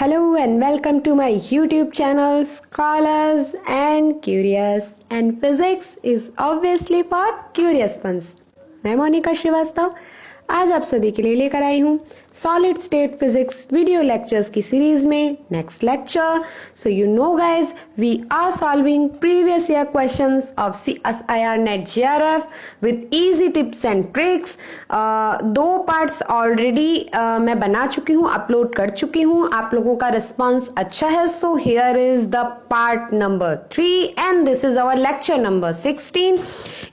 Hello and welcome to my YouTube channel Scholars and Curious, and physics is obviously for curious ones. मैं मोनिका श्रीवास्तव आज आप सभी के लिए लेकर आई हूँ solid state physics video lectures की सीरीज में next lecture. So you know guys we are solving previous year questions of CSIR NET JRF with easy tips and tricks. दो पार्ट्स ऑलरेडी मैं बना चुकी हूँ, अपलोड कर चुकी हूँ. आप लोगों का रिस्पॉन्स अच्छा है. So here is the part number 3 and this is our lecture number 16.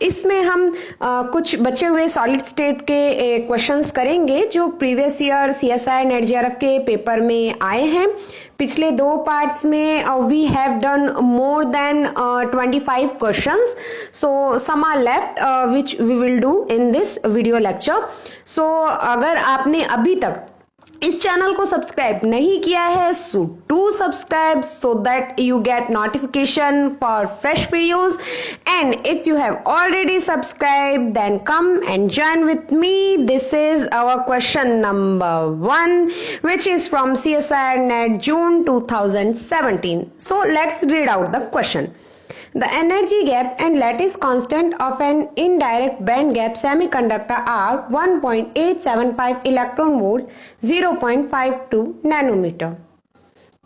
इसमें हम कुछ बचे हुए सॉलिड स्टेट के क्वेश्चंस करेंगे जो previous year CSIR NET JRF के पेपर में आए हैं. पिछले दो पार्ट्स में we have done more than 25 questions. So some are left which we will do in this video lecture. So अगर आपने अभी तक इस चैनल को सब्सक्राइब नहीं किया है, so do subscribe so that you get notification for fresh videos. And if you have already subscribed, then come and join with me. This is our question number 1, which is from CSIR NET June 2017. So let's read out the question. The energy gap and lattice constant of an indirect band gap semiconductor are 1.875 electron volt, 0.52 nanometer.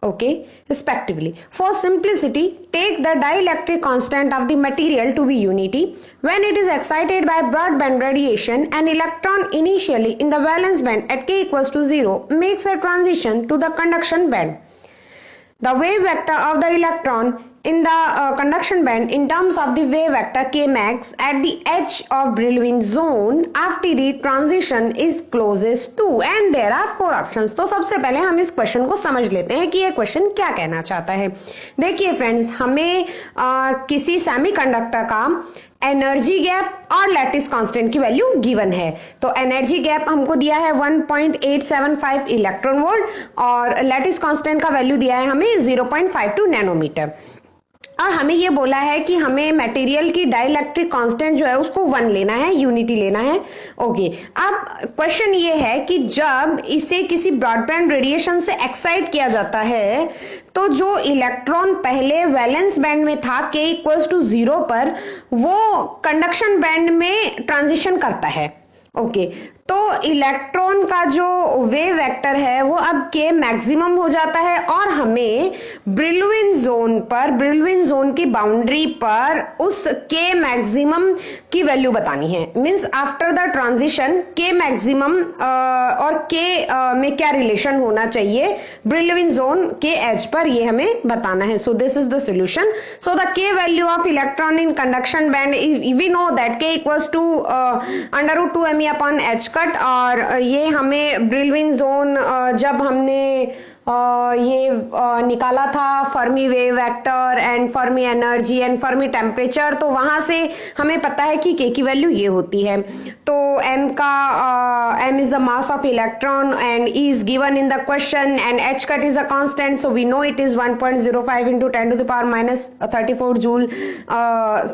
Okay, respectively. For simplicity, take the dielectric constant of the material to be unity. When it is excited by broadband radiation, an electron initially in the valence band at k equals to 0 makes a transition to the conduction band. The wave vector of the electron in the conduction band in terms of the wave vector k max at the edge of Brillouin zone after the transition is closest to, and there are 4 options. तो सबसे पहले हम इस question को समझ लेते हैं कि ये क्वेश्चन क्या कहना चाहता है. देखिए फ्रेंड्स, हमें किसी सेमीकंडक्टर का एनर्जी गैप और लैटिस कांस्टेंट की वैल्यू गिवन है. तो एनर्जी गैप हमको दिया है 1.875 इलेक्ट्रॉन वोल्ट और लैटिस कांस्टेंट का वैल्यू दिया है हमें 0.52 नैनोमीटर. और हमें ये बोला है कि हमें मटेरियल की डाइलेक्ट्रिक कांस्टेंट जो है उसको 1 लेना है, यूनिटी लेना है. ओके, अब क्वेश्चन ये है कि जब इसे किसी ब्रॉडबैंड रेडिएशन से एक्साइट किया जाता है तो जो इलेक्ट्रॉन पहले वैलेंस बैंड में था k इक्वल्स टू 0 पर, वो कंडक्शन बैंड में ट्रांजिशन करता है. ओके, तो इलेक्ट्रॉन का जो वेव वेक्टर है वो अब k मैक्सिमम हो जाता है और हमें ब्रिलविन जोन की बाउंड्री पर उस k मैक्सिमम की वैल्यू बतानी है. Means after the transition k maximum और k में क्या रिलेशन होना चाहिए ब्रिलविन जोन के एज पर, ये हमें बताना है. So this is the solution. So the k value of electron in conduction band, we know that k equals to √2me upon h cut. और ये हमें ब्रिलविन जोन जब हमने ये निकाला था Fermi wave vector and Fermi energy and Fermi temperature, तो वहां से हमें पता है कि k की वैल्यू ये होती है. तो m is the mass of electron and E is given in the question and h cut is a constant, so we know it is 1.05 into 10 to the power minus 34 joule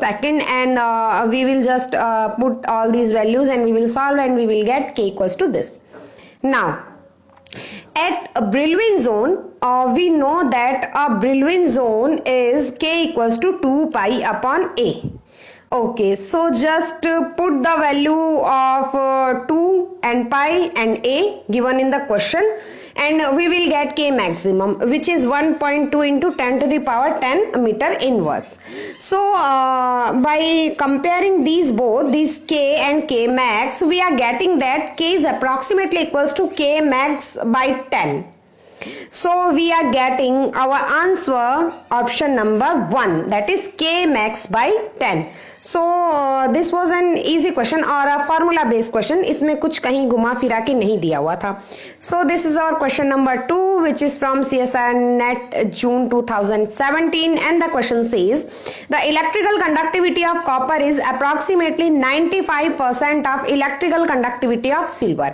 second, and we will just put all these values and we will solve and we will get k equals to this. Now at a Brillouin zone, we know that a Brillouin zone is k equals to 2 pi upon a. Okay, so just put the value of 2 and pi and a given in the question and we will get k maximum, which is 1.2 into 10 to the power 10 meter inverse. So by comparing these both, this k and k max, we are getting that k is approximately equals to k max by 10. So we are getting our answer option number 1, that is k max by 10. So this was an easy question और a formula based question. इसमें कुछ कहीं घुमा फिरा के नहीं दिया हुआ था. So this is our question number 2, which is from CSIR NET June 2017, and the question says the electrical conductivity of copper is approximately 95% of electrical conductivity of silver,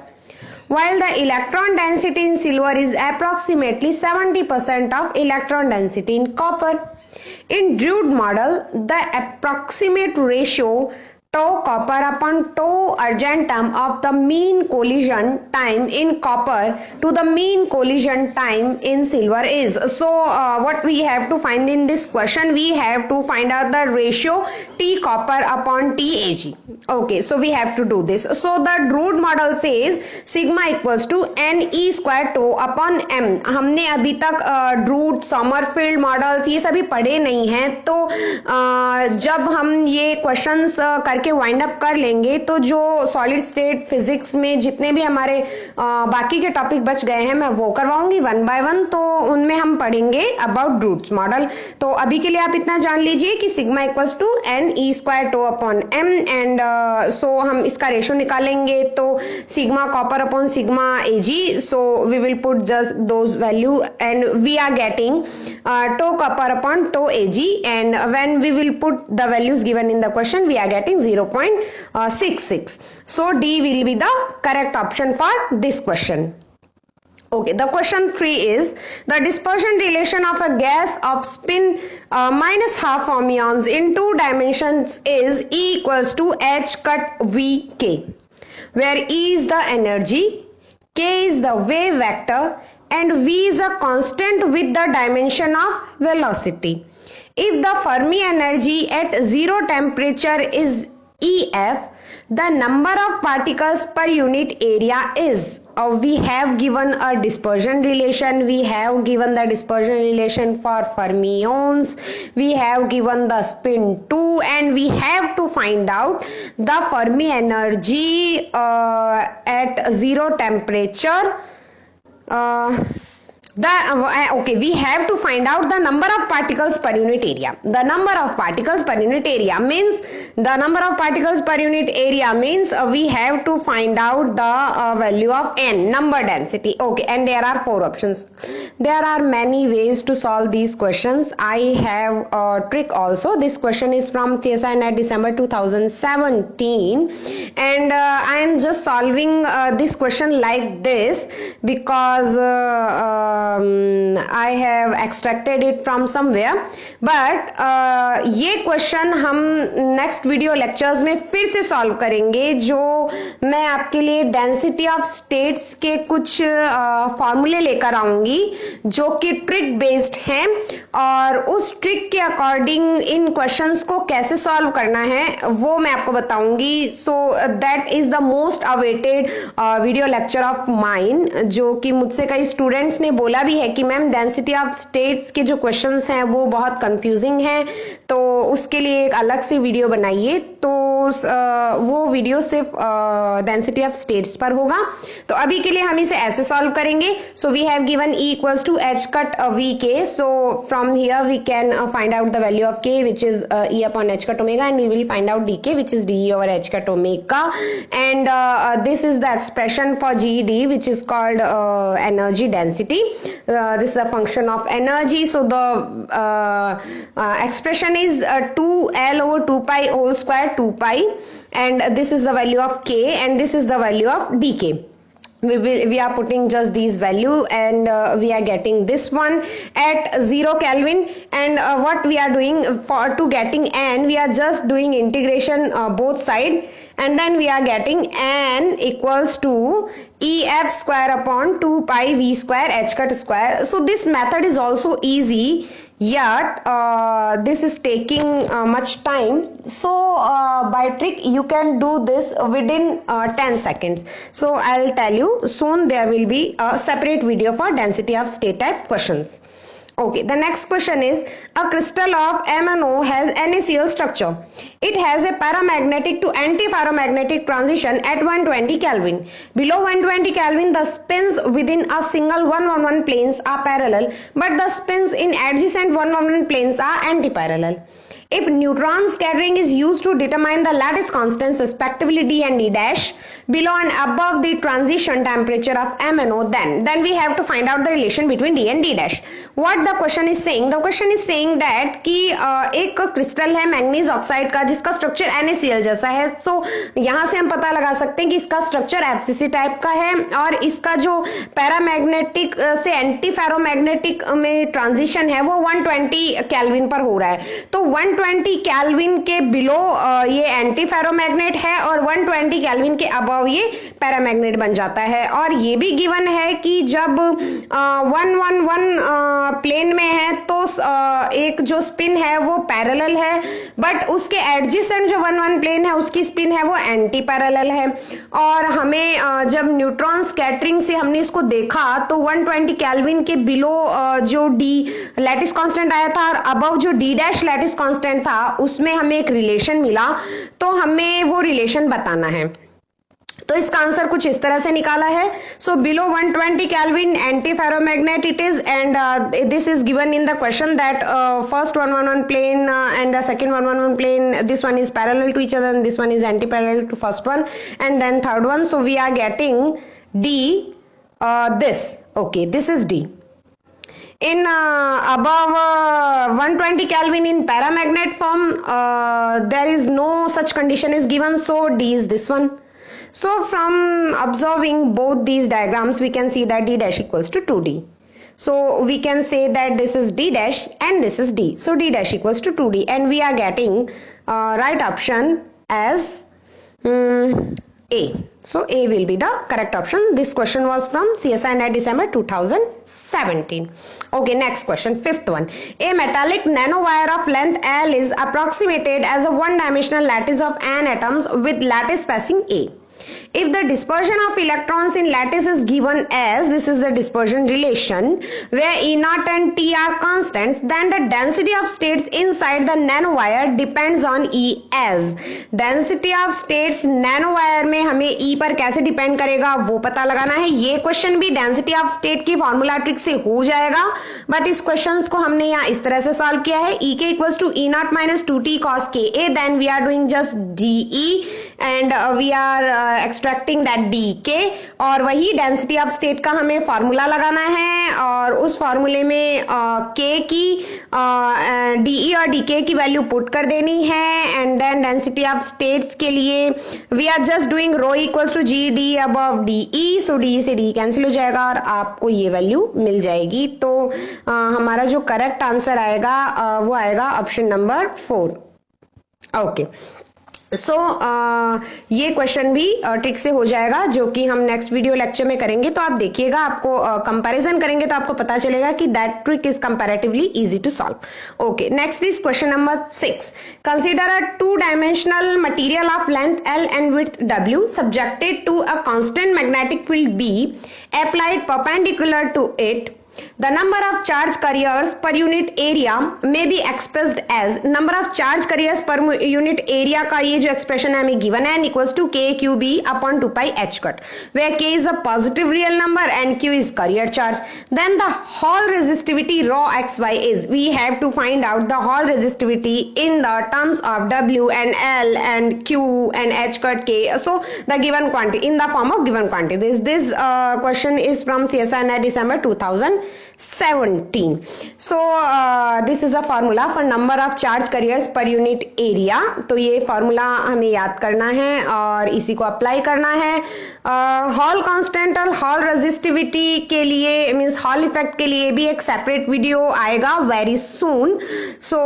while the electron density in silver is approximately 70% of electron density in copper. In Drude model, the approximate ratio tau copper upon tau argentum of the mean collision time in copper to the mean collision time in silver is. So what we have to find in this question, we have to find out the ratio T copper upon T Ag. Okay, so we have to do this. So the Drude model says sigma equals to Ne square tau upon m. हमने अभी तक druid Sommerfeld models ये सभी पढ़े नहीं हैं, तो जब हम ये क्वेश्चंस करके वाइंड अप कर लेंगे तो जो सॉलिड स्टेट फिजिक्स में जितने भी हमारे बाकी के टॉपिक बच गए हैं मैं वो करवाऊंगी वन बाय वन, तो उनमें हम पढ़ेंगे अबाउट ड्रूड्स मॉडल। तो अभी के लिए आप इतना जान लीजिए कि sigma equals to N E square tau upon M, and so हम इसका रेशियो निकालेंगे तो sigma copper upon sigma AG, so we will put just those value and we are getting tau copper upon tau AG, and when we will put the values given in the question we are getting 0.66. So D will be the correct option for this question. Okay, the question 3 is the dispersion relation of a gas of spin minus half fermions in 2 dimensions is E equals to H cut V K, where E is the energy, K is the wave vector, and V is a constant with the dimension of velocity. If the Fermi energy at zero temperature is EF, the number of particles per unit area is. We have given a dispersion relation, we have given the dispersion relation for fermions, we have given the spin 2, and we have to find out the Fermi energy at zero temperature. Okay, we have to find out the number of particles per unit area. The number of particles per unit area means we have to find out the value of n, number density. Okay, and there are 4 options. There are many ways to solve these questions. I have a trick also. This question is from CSI NET December 2017, and I am just solving this question like this because I have extracted it from somewhere, but ये question हम next video lectures में फिर से solve करेंगे, जो मैं आपके लिए डेंसिटी ऑफ स्टेट्स के कुछ फॉर्मूले लेकर आऊंगी जो कि ट्रिक बेस्ड हैं, और उस ट्रिक के अकॉर्डिंग इन क्वेश्चंस को कैसे सॉल्व करना है वो मैं आपको बताऊंगी। So that is the most awaited video lecture of mine, जो कि मुझसे कई स्टूडेंट्स ने बोला भी है कि मैम डेंसिटी ऑफ स्टेट्स के जो क्वेश्चंस हैं वो बहुत कंफ्यूजिंग हैं, तो उसके लिए एक अलग से वीडियो बनाइए। तो वो वीडियो सिर्फ डेंसिटी ऑफ स्टेट्स पर होगा। तो अभी के लिए हम इसे ऐसे सॉल्व करेंगे। So we have given E equals to H cut V K, so from here we can find out the value of K which is E upon H cut omega, and we will find out D K which is D over H cut omega, and this is the expression for GD which is called energy density. This is the function of energy. So the expression is 2L over 2 pi whole square 2 pi, and this is the value of K, and this is the value of dk. We are putting just these value, and we are getting this one at 0 Kelvin, and what we are doing for to getting n, we are just doing integration both side, and then we are getting n equals to EF square upon 2 pi V square H cut square. So this method is also easy, yet this is taking much time. So by trick you can do this within 10 seconds. So I'll tell you soon, there will be a separate video for density of state type questions. Okay, the next question is a crystal of MnO has NaCl structure. It has a paramagnetic to antiferromagnetic transition at 120 Kelvin. Below 120 Kelvin, the spins within a single 111 planes are parallel, but the spins in adjacent 111 planes are antiparallel. If neutron scattering is used to determine the lattice constants respectively D and D dash below and above the transition temperature of MnO, then we have to find out the relation between D and D dash. What the question is saying? The question is saying that कि एक crystal है manganese oxide का जिसका structure NaCl जैसा है। सो यहाँ से हम पता लगा सकते हैं कि इसका स्ट्रक्चर FCC टाइप का है, और इसका जो पैरामैग्नेटिक से एंटी फेरोमैग्नेटिक में ट्रांजिशन है वो 120 केल्विन पर हो रहा है। तो 120 120 केल्विन के बिलो ये एंटी फेरोमैग्नेट है और 120 केल्विन के अबव ये पैरामैग्नेट बन जाता है। और ये भी गिवन है कि जब 111 प्लेन में है तो एक जो स्पिन है वो पैरेलल है, बट उसके एडजेसेंट जो 11 प्लेन है उसकी स्पिन है वो एंटी पैरेलल है। और हमें जब न्यूट्रॉन स्कैटरिंग से हमने इसको देखा तो 120 केल्विन के बिलो जो डी लैटिस कांस्टेंट आया था और अबव जो डी डैश लैटिस कांस्टेंट था उसमें हमें एक रिलेशन मिला, तो हमें वो रिलेशन बताना है। तो इसका आंसर कुछ इस तरह से निकाला है। So below 120 kelvin anti ferromagnet it is, and this is given in the question that first 111 plane and the second 111 plane, this one is parallel to each other and this one is anti-parallel to first one, and then third one. So we are getting D, this. Okay, this is D. In above 120 Kelvin in paramagnet form, there is no such condition is given, so D is this one. So from observing both these diagrams, we can see that D dash equals to 2D. So we can say that this is D dash and this is D. So D dash equals to 2D, and we are getting right option as A. So A will be the correct option. This question was from CSI NET December 2017. Okay, next question, fifth one. A metallic nanowire of length L is approximated as a one-dimensional lattice of n atoms with lattice spacing A. If the dispersion of electrons in lattice is given as, this is the dispersion relation, where E naught and T are constants, then the density of states inside the nanowire depends on E as. Density of states nanowire में हमें E पर कैसे depend करेगा वो पता लगाना है। ये क्वेश्चन भी डेंसिटी ऑफ स्टेट की फॉर्मूला ट्रिक से हो जाएगा, बट इस क्वेश्चन को हमने यहाँ इस तरह से सॉल्व किया है। E के equals to E naught minus 2T cos KA, then we are doing just DE and we are extracting that D के, और वही डेंसिटी ऑफ स्टेट का हमें फॉर्मूला लगाना है और उस फॉर्मूले में के की डीई और डीके की वैल्यू पुट कर देनी है, and then density of states के लिए we are just doing rho equals to G D above D E, so D से डी कैंसिल हो जाएगा और आपको ये वैल्यू मिल जाएगी। तो हमारा जो करेक्ट आंसर आएगा वो आएगा ऑप्शन नंबर 4। ओके, सो ये क्वेश्चन भी ट्रिक से हो जाएगा, जो कि हम नेक्स्ट वीडियो लेक्चर में करेंगे। तो आप देखिएगा, आपको कंपैरिजन करेंगे तो आपको पता चलेगा कि that trick is comparatively easy to solve. Okay, next is question number 6। Consider a two dimensional material of length L and width W subjected to a constant magnetic field B applied perpendicular to it. The number of charge carriers per unit area may be expressed as, number of charge carriers per unit area का ये जो expression है हमें given है, equals to KQB upon 2 pi H cut, where K is a positive real number and Q is carrier charge. Then the Hall resistivity rho XY is, we have to find out the Hall resistivity in the terms of W and L and Q and H cut K. So the given quantity in the form of given quantity. This question is from CSI NET December 2017. So this is a formula for number of charge carriers per unit area. तो ये formula हमें याद करना है और इसी को apply करना है। हॉल कांस्टेंट और हॉल रेजिस्टिविटी के लिए, मींस हॉल इफेक्ट के लिए भी एक सेपरेट वीडियो आएगा वेरी सून। सो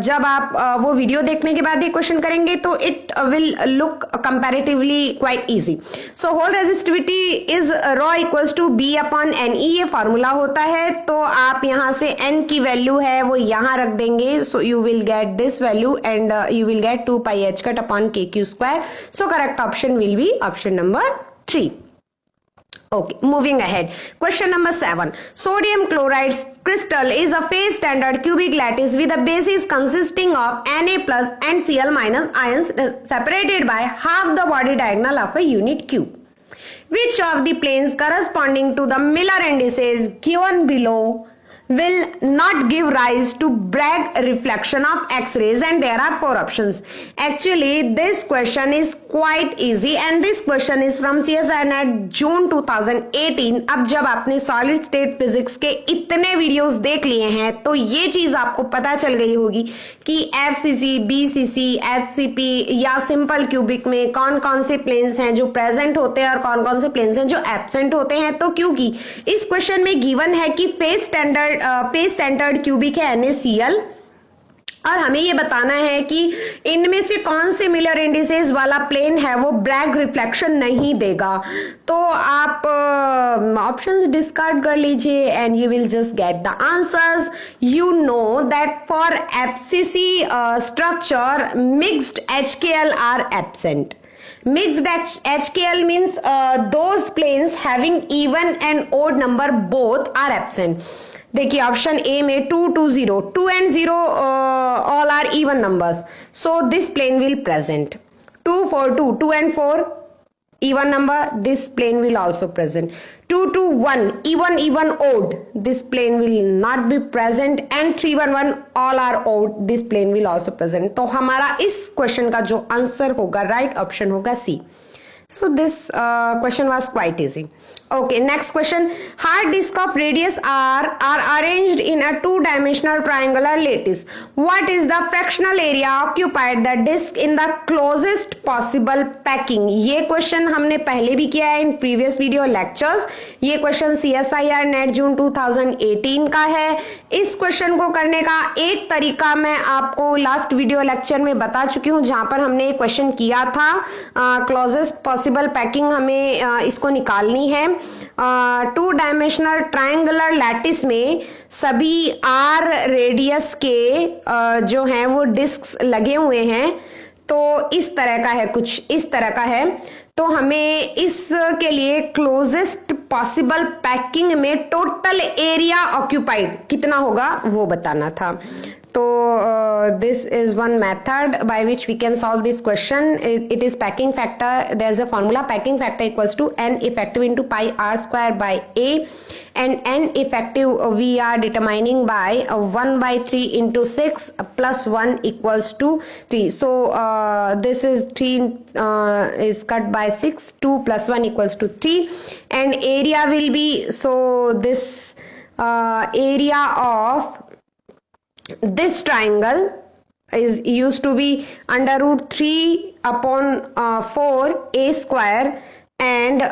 जब आप वो वीडियो देखने के बाद ये क्वेश्चन करेंगे तो it will look comparatively quite easy. So Hall resistivity is rho equals to B upon N E, ये फॉर्मूला होता है। तो आप यहां से n की वैल्यू है वो यहां रख देंगे, so you will get this value and you will get 2 pi h cut upon kq square. So correct option will be option number 3. Okay, moving ahead. Question number 7. Sodium chloride crystal is a phase standard cubic lattice with a basis consisting of Na plus and Cl minus ions separated by half the body diagonal of a unit cube. Which of the planes corresponding to the Miller indices given below will not give rise to Bragg reflection of X-rays, and there are 4 options. Actually, this question is quite easy and this question is from CSI NET June 2018. अब जब आपने solid state physics के इतने videos देख लिए हैं तो ये चीज आपको पता चल गई होगी कि FCC, BCC, HCP या सिंपल क्यूबिक में कौन कौन से प्लेन्स हैं जो प्रेजेंट होते हैं और कौन कौन से प्लेन्स हैं जो एब्सेंट होते हैं। तो क्योंकि इस क्वेश्चन में गिवन है कि फेस सेंटर्ड क्यूबिक है NaCl और हमें ये बताना है कि इनमें से कौन से मिलर इंडिसेस वाला प्लेन है वो ब्रैग रिफ्लेक्शन नहीं देगा। तो आप ऑप्शंस डिस्कार्ड कर लीजिए and you will just get the answers. You know that for FCC structure mixed HKl are absent. Mixed HKl means those planes having even and odd number both are absent. देखिए option A में 2 2 0 2 and 0 all are even numbers, so this plane will present. 2 4 2 2 and 4 even number, this plane will also present. 2 2 1 even odd, this plane will not be present. And 3 1 1 all are odd, this plane will also present. तो हमारा इस question का जो answer होगा right option होगा सी. So this question was quite easy. Okay, next question. Hard disk of radius r are arranged in a two-dimensional triangular lattice. What is the fractional area occupied the disk in the closest possible packing? ये question हमने पहले भी किया है in previous video lectures. ये question CSIR net जून 2018 का है. इस क्वेश्चन को करने का एक तरीका मैं आपको लास्ट वीडियो लेक्चर में बता चुकी हूँ, जहां पर हमने क्वेश्चन किया था. क्लोजेस्ट पॉसिबल पैकिंग हमें इसको निकालनी है. टू डायमेंशनल ट्रायंगुलर लैटिस में सभी आर रेडियस के जो हैं वो डिस्क्स लगे हुए हैं. तो इस तरह का है, कुछ इस तरह का है. तो हमें इसके लिए क्लोजेस्ट पॉसिबल पैकिंग में टोटल एरिया ऑक्यूपाइड कितना होगा वो बताना था. तो this is one method by which we can solve this question. It is packing factor. There is a formula, packing factor equals to n effective into pi r square by a, and n effective we are determining by 1 by 3 into 6 plus 1 equals to 3. So this is 3 is cut by 6, 2 plus 1 equals to 3, and area will be, so this area of this triangle is used to be under root 3 upon 4 a square, and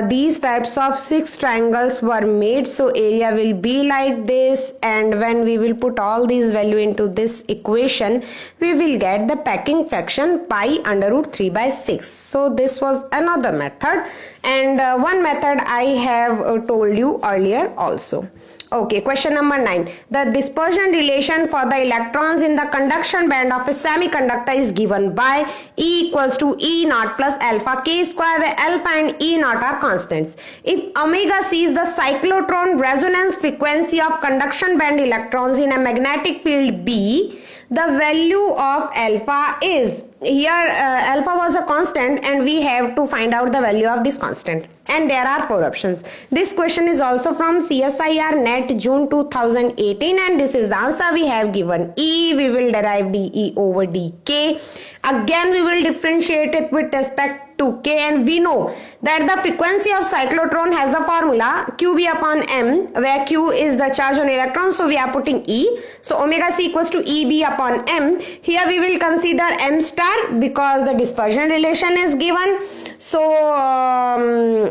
these types of 6 triangles were made, so area will be like this. And when we will put all these value into this equation, we will get the packing fraction pi under root 3 by 6. So this was another method, and one method I have told you earlier also. Okay, question number 9. The dispersion relation for the electrons in the conduction band of a semiconductor is given by E equals to E naught plus alpha k square, where alpha and E naught are constants. If omega c is the cyclotron resonance frequency of conduction band electrons in a magnetic field B, the value of alpha is, here alpha was a constant and we have to find out the value of this constant, and there are 4 options. This question is also from CSIR net June 2018, and this is the answer we have given. E, we will derive dE over dk. Again we will differentiate it with respect to k, and we know that the frequency of cyclotron has the formula qb upon m, where q is the charge on electrons, so we are putting E. So omega c equals to EB upon m. Here we will consider m star because the dispersion relation is given. So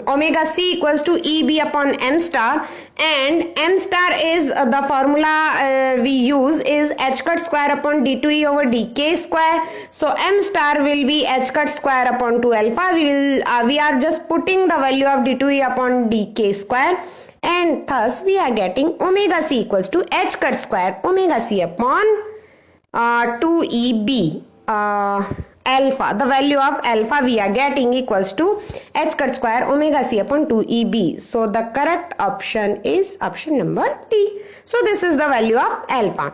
omega c equals to EB upon m star, and m star is the formula we use is h cut square upon d2e over dk square. So m star will be h cut square upon 2 alpha. We are just putting the value of d2e upon dk square, and thus we are getting omega c equals to h cut square omega c upon 2eb alpha. The value of alpha we are getting equals to h cut square omega c upon 2eb. So the correct option is option number D. So this is the value of alpha.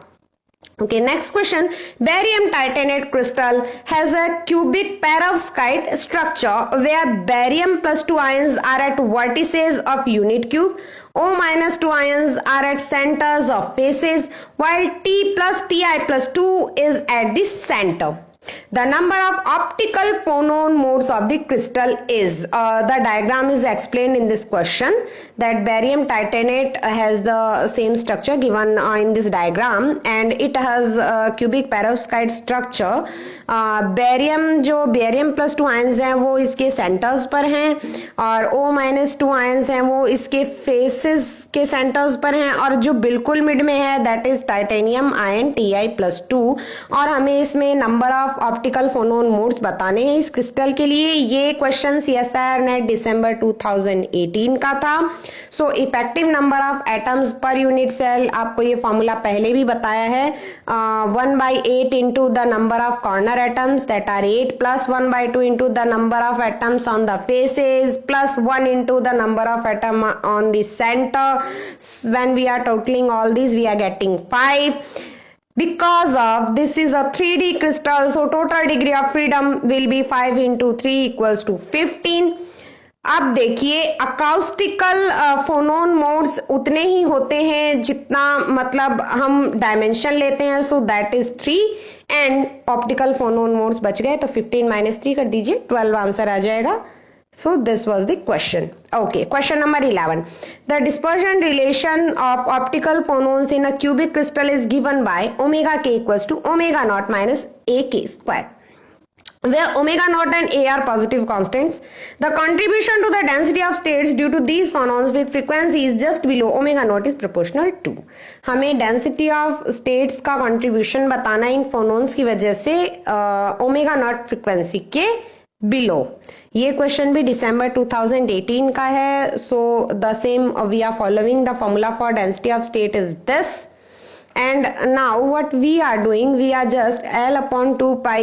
Okay, next question. Barium titanate crystal has a cubic perovskite structure where barium plus 2 ions are at vertices of unit cube, O minus 2 ions are at centers of faces, while T plus Ti plus 2 is at the center. The number of optical phonon modes of the crystal is, the diagram is explained in this question, that barium titanate has the same structure given in this diagram, and it has cubic perovskite structure. Barium जो barium plus 2 ions हैं वो इसके centres पर हैं, और O-2 ions हैं वो इसके फेसेस के सेंटर्स पर हैं, और जो बिल्कुल मिड में है that is titanium ion Ti+2। और हमें इसमें number of optical phonon modes बताने हैं इस क्रिस्टल के लिए। ये क्वेश्चन CSIR नेट दिसंबर 2018 का था। So effective number of atoms पर यूनिट सेल, आपको ये फॉर्मूला पहले भी बताया है, 1/8 into the number of corner atoms, that are 8, plus 1/2 into the number of atoms on the faces, plus 1 into the number of atom on the center. When we are totaling all these, we are getting 5. Because of this is a 3D crystal, so total degree of freedom will be 5 into 3 equals to 15. अब देखिए, अकाउस्टिकल phonon modes उतने ही होते हैं जितना मतलब हम dimension लेते हैं, so that is 3, and optical phonon modes बच गए, तो 15 - 3 कर दीजिए, 12 आंसर आ जाएगा। So this was the question. Okay, question number 11. The dispersion relation of optical phonons in a cubic crystal is given by omega k equals to omega naught minus ak square, where omega naught and a are positive constants. The contribution to the density of states due to these phonons with frequencies just below omega naught is proportional to. हमें density of states का contribution बताना इन phonons की वजह से omega naught frequency के बिलो। ये question भी दिसंबर 2018 का है। So the same we are following the formula for density of state is this, and now what we are doing, we are just L upon 2 pi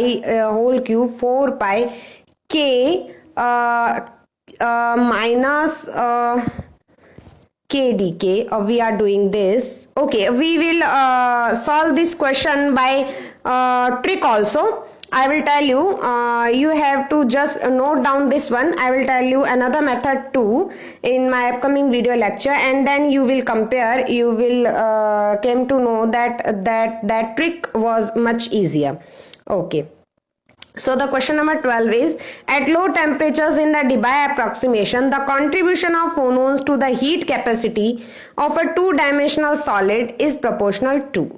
whole cube 4 pi k minus k dk. We are doing this. Okay, we will solve this question by trick also. I will tell you, you have to just note down this one. I will tell you another method too in my upcoming video lecture, and then you will compare. You will came to know that trick was much easier. Okay. So the question number 12 is, at low temperatures in the Debye approximation, the contribution of phonons to the heat capacity of a two-dimensional solid is proportional to.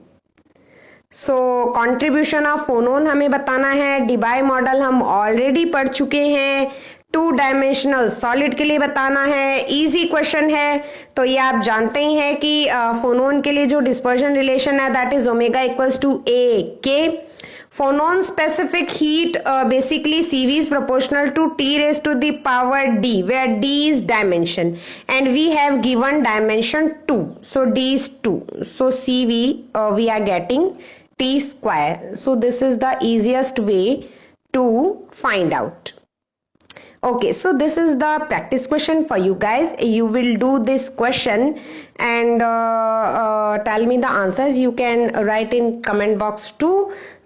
So contribution of phonon हमें बताना है। Debye model हम already पढ़ चुके हैं। 2 dimensional solid के लिए बताना है, इजी क्वेश्चन है। तो ये आप जानते ही हैं कि फोनोन के लिए जो डिस्पर्जन रिलेशन है that is omega equals to A K. Phonon specific heat basically CV is proportional to T raised to the power D, where D is dimension, and we have given dimension 2, so D is 2, so CV we are getting T square. So this is the easiest way to find out. Okay, so this is the practice question for you guys. You will do this question and tell me the answers. You can write in comment box too.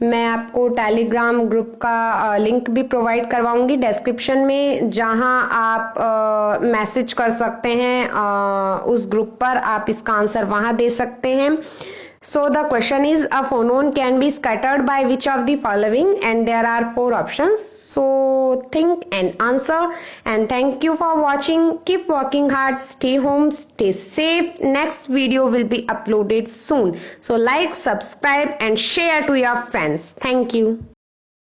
मैं आपको Telegram group का link भी provide करवाऊंगी description में, जहां आप message कर सकते हैं उस ग्रुप पर, आप इसका आंसर वहां दे सकते हैं। So the question is, a phonon can be scattered by which of the following, and there are 4 options. So think and answer, and thank you for watching. Keep working hard, stay home, stay safe. Next video will be uploaded soon. So like, subscribe and share to your friends. Thank you.